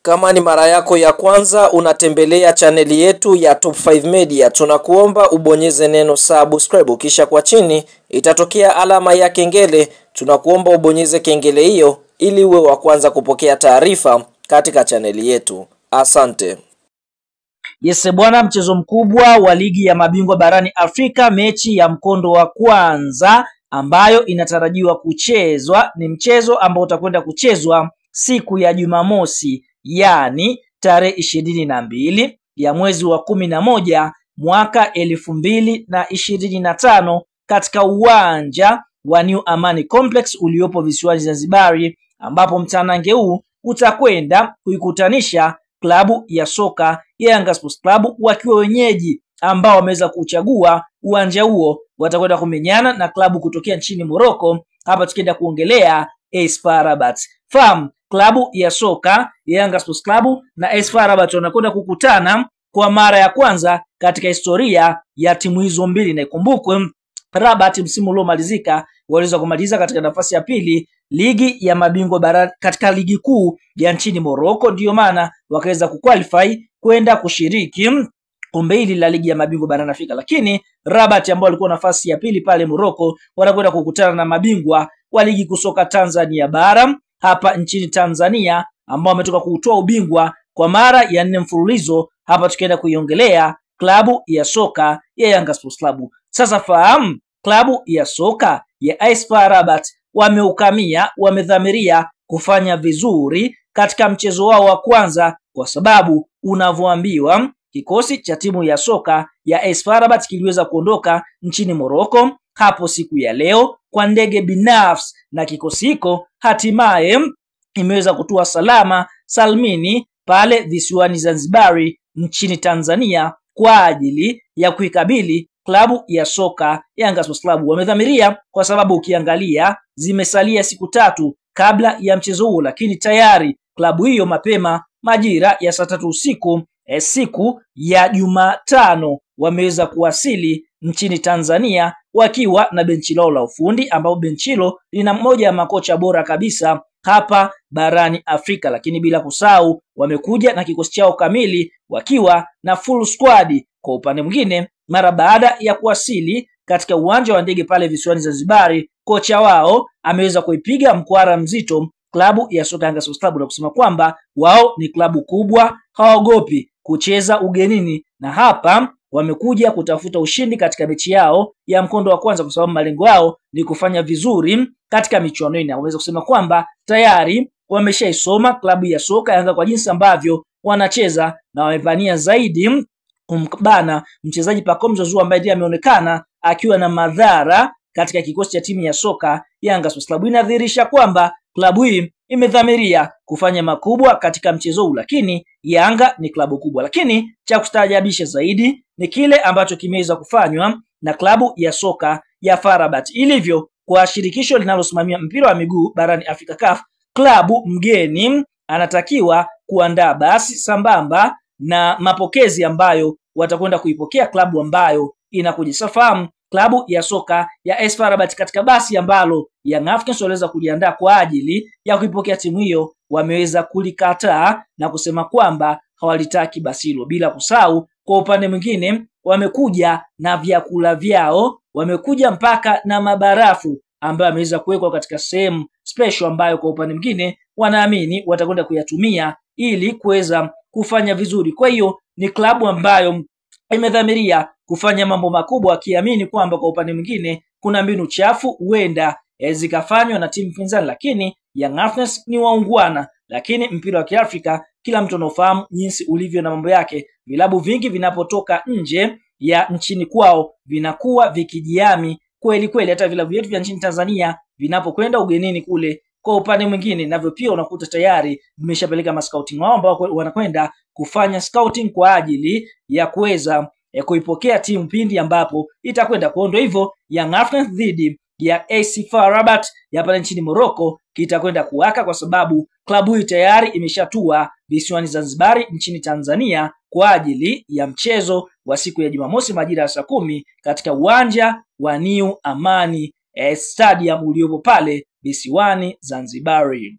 Kama ni mara yako ya kwanza unatembelea chaneli yetu ya Top 5 Media, tunakuomba ubonyeze neno subscribe, kisha kwa chini itatokea alama ya kengele. Tunakuomba ubonyeze kengele hiyo ili uwe wa kwanza kupokea taarifa katika chaneli yetu. Asante. Yes bwana, mchezo mkubwa wa ligi ya mabingwa barani Afrika, mechi ya mkondo wa kwanza ambayo inatarajiwa kuchezwa ni mchezo ambao utakwenda kuchezwa siku ya Jumamosi, yani tarehe 22 ya mwezi wa 11 mwaka 2025 katika uwanja wa New Amani Complex uliopo visiwani Zanzibari, ambapo mtanange huu utakwenda kuikutanisha klabu ya soka ya Yanga Sports Club wakiwa wenyeji ambao wameweza kuchagua uwanja huo, watakwenda kumenyana na klabu kutokea nchini Morocco. Hapa tukienda kuongelea AS FAR Rabat. Fahamu klabu ya soka ya Yanga Sports Club na AS FAR Rabat wanakwenda kukutana kwa mara ya kwanza katika historia ya timu hizo mbili, na ikumbukwe Rabat msimu uliomalizika waliweza kumaliza katika nafasi ya pili ligi ya mabingwa barani katika ligi kuu ya nchini Morocco, ndio maana wakaweza kuqualify kwenda kushiriki kombe hili la ligi ya mabingwa barani Afrika. Lakini Rabat ambao walikuwa nafasi ya pili pale Morocco wanakwenda kukutana na mabingwa wa ligi kusoka Tanzania bara hapa nchini Tanzania, ambao wametoka kutoa ubingwa kwa mara ya 4 mfululizo. Hapa tukienda kuiongelea klabu ya soka ya Yanga Sports Club. Sasa fahamu klabu ya soka ya AS FAR Rabat wamedhamiria kufanya vizuri katika mchezo wao wa kwanza, kwa sababu unavyoambiwa kikosi cha timu ya soka ya AS FAR Rabat kiliweza kuondoka nchini Morocco hapo siku ya leo kwa ndege binafsi, na kikosi hiko hatimaye imeweza kutua salama salmini pale visiwani Zanzibari nchini Tanzania kwa ajili ya kuikabili klabu ya soka Yanga Sports Club. Wamedhamiria kwa sababu ukiangalia zimesalia siku 3 kabla ya mchezo huo, lakini tayari klabu hiyo mapema majira ya saa 3 usiku siku ya Jumatano wameweza kuwasili nchini Tanzania wakiwa na benchi lao la ufundi, ambao benchi hilo lina mmoja ya makocha bora kabisa hapa barani Afrika. Lakini bila kusahau wamekuja na kikosi chao kamili wakiwa na full squad. Kwa upande mwingine, mara baada ya kuwasili katika uwanja wa ndege pale visiwani Zanzibari, kocha wao ameweza kuipiga mkwara mzito klabu ya soka Yanga Sports Club na kusema kwamba wao ni klabu kubwa, hawaogopi kucheza ugenini, na hapa wamekuja kutafuta ushindi katika mechi yao ya mkondo wa kwanza, kwa sababu malengo yao ni kufanya vizuri katika michuano hii. Wameweza kusema kwamba tayari wameshaisoma klabu ya soka Yanga kwa jinsi ambavyo wanacheza, na wamepania zaidi kumbana mchezaji Pacome Zouzoua ambaye ndiye ameonekana akiwa na madhara katika kikosi cha timu ya soka Yanga Sports Club. Inadhihirisha kwamba klabu hii imedhamiria kufanya makubwa katika mchezo huu, lakini Yanga ni klabu kubwa. Lakini cha kustaajabisha zaidi ni kile ambacho kimeweza kufanywa na klabu ya soka ya FAR Rabat. Ilivyo kwa shirikisho linalosimamia mpira wa miguu barani Afrika CAF, klabu mgeni anatakiwa kuandaa basi sambamba na mapokezi ambayo watakwenda kuipokea klabu ambayo inakuja. Safahamu klabu ya soka ya AS FAR Rabat katika basi ambalo Young Africans waliweza kujiandaa kwa ajili ya kuipokea timu hiyo, wameweza kulikataa na kusema kwamba hawalitaki basi hilo. Bila kusahau kwa upande mwingine wamekuja na vyakula vyao, wamekuja mpaka na mabarafu ambayo ameweza kuwekwa katika sehemu special ambayo kwa upande mwingine wanaamini watakwenda kuyatumia ili kuweza kufanya vizuri. Kwa hiyo ni klabu ambayo imedhamiria kufanya mambo makubwa, akiamini kwamba kwa upande mwingine kuna mbinu chafu huenda zikafanywa na timu pinzani, lakini Young Africans ni waungwana. Lakini mpira wa Kiafrika kila mtu anaofahamu jinsi ulivyo na mambo yake. Vilabu vingi vinapotoka nje ya nchini kwao vinakuwa vikijiami kweli kweli. Hata vilabu vyetu vya nchini Tanzania vinapokwenda ugenini kule, kwa upande mwingine navyo pia unakuta tayari vimeshapeleka mascouting wao ambao wanakwenda kufanya scouting kwa ajili ya kuweza kuipokea timu pindi ambapo itakwenda kuondoa. Hivyo Young Africans dhidi ya AS FAR Rabat ya pale nchini Morocco kitakwenda kuwaka, kwa sababu klabu hii tayari imeshatua visiwani Zanzibari nchini Tanzania kwa ajili ya mchezo wa siku ya Jumamosi majira ya saa 10 katika uwanja wa New Amani Stadium uliopo pale visiwani Zanzibari.